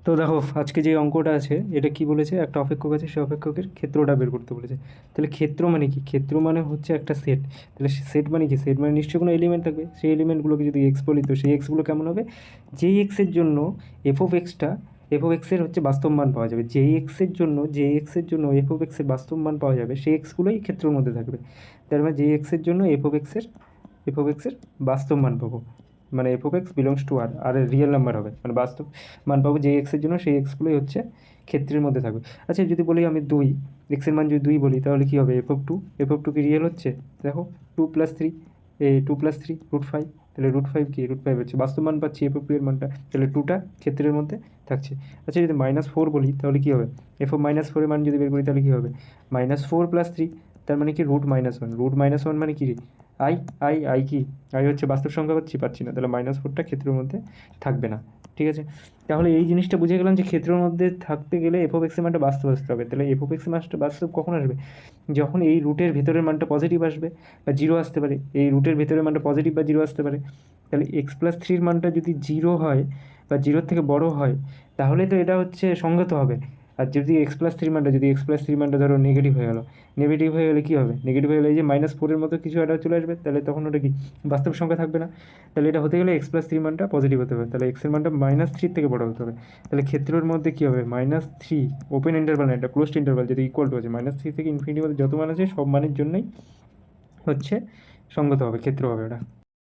তো দেখো আজকে যে অঙ্কটা আছে এটা কি বলেছে, একটা অপেক্ষক আছে, সেই অপেক্ষকের ক্ষেত্রটা বের করতে বলেছে। তাহলে ক্ষেত্র মানে কি? ক্ষেত্র মানে হচ্ছে একটা সেট। তাহলে সেট মানে কি? সেট মানে নিশ্চয়ই কোনো এলিমেন্ট থাকবে, সেই এলিমেন্টগুলোকে যদি এক্স বলি তো সেই এক্সগুলো কেমন হবে? যেই এক্সের জন্য F of extra, F of এক্সের হচ্ছে বাস্তব মান পাওয়া যাবে, যেই এক্সের জন্য এফ অফ এক্সের বাস্তব মান পাওয়া যাবে সেই এক্সগুলোই ক্ষেত্রের মধ্যে থাকবে। তার মানে যেই এক্সের জন্য এফ অফ এক্সের বাস্তব মান পাবো, মানে F of X belongs to R, আর রিয়েল নাম্বার হবে, মানে বাস্তব মান পাবো যেই এক্সের জন্য সেই এক্সগুলোই হচ্ছে ক্ষেত্রের মধ্যে থাকবে। আচ্ছা যদি বলি আমি দুই, এক্সের মান যদি দুই বলি তাহলে কী হবে? এফ অফ টু কি রিয়েল হচ্ছে? দেখো 2+3, এই 2+3 √5, তাহলে √5 কি? √5 হচ্ছে বাস্তব মান পাচ্ছি এফ অফ টু এর মানটা, তাহলে টুটা ক্ষেত্রের মধ্যে থাকছে। আচ্ছা যদি -4 বলি তাহলে কী হবে? এফ অফ -4 এর মান যদি বের করি তাহলে কী হবে? -4+3, তার মানে কি √-1, √-1 মানে কি? আই আই কি? আই হচ্ছে বাস্তব সংখ্যা পাচ্ছি না, তাহলে -4টা ক্ষেত্রের মধ্যে থাকবে না। ঠিক আছে, তাহলে এই জিনিসটা বুঝে গেলাম যে ক্ষেত্রের মধ্যে থাকতে গেলে এফ অফ এক্সের মানটা বাস্তব আসতে হবে। তাহলে এফ অফ এক্সের মানটা বাস্তব কখন আসবে? যখন এই রুটের ভেতরের মানটা পজিটিভ আসবে বা জিরো আসতে পারে, এই রুটের ভেতরের মানটা পজিটিভ বা জিরো আসতে পারে। তাহলে x+3 মানটা যদি জিরো হয় বা জিরোর থেকে বড় হয় তাহলে তো এটা হচ্ছে সংগত হবে। আর যদি এক্স প্লাস থ্রি মানটা ধরো নেগেটিভ হয়ে গেলো, নেগেটিভ হয়ে গেলে কী হবে? নেগেটিভ হয়ে গেলে এই যে -4 মতো কিছু একটা চলে আসবে, তাহলে তখন ওটা কি বাস্তব সংখ্যা থাকবে না। তাহলে এটা হতে গেলে x+3 মানটা পজিটিভ হতে হবে, তাহলে এক্সের মানটা -3 থেকে বড় হতে হবে। তাহলে ক্ষেত্রের মধ্যে কী হবে? -3 ওপেন ইন্টারভাল না, এটা ক্লোজড ইন্টারভাল, যদি ইকুয়াল টু আছে -3 থেকে ইনফিনিটির মধ্যে যত মান আছে সব মানের জন্যই হচ্ছে সঙ্গত হবে, ক্ষেত্র হবে ওটা।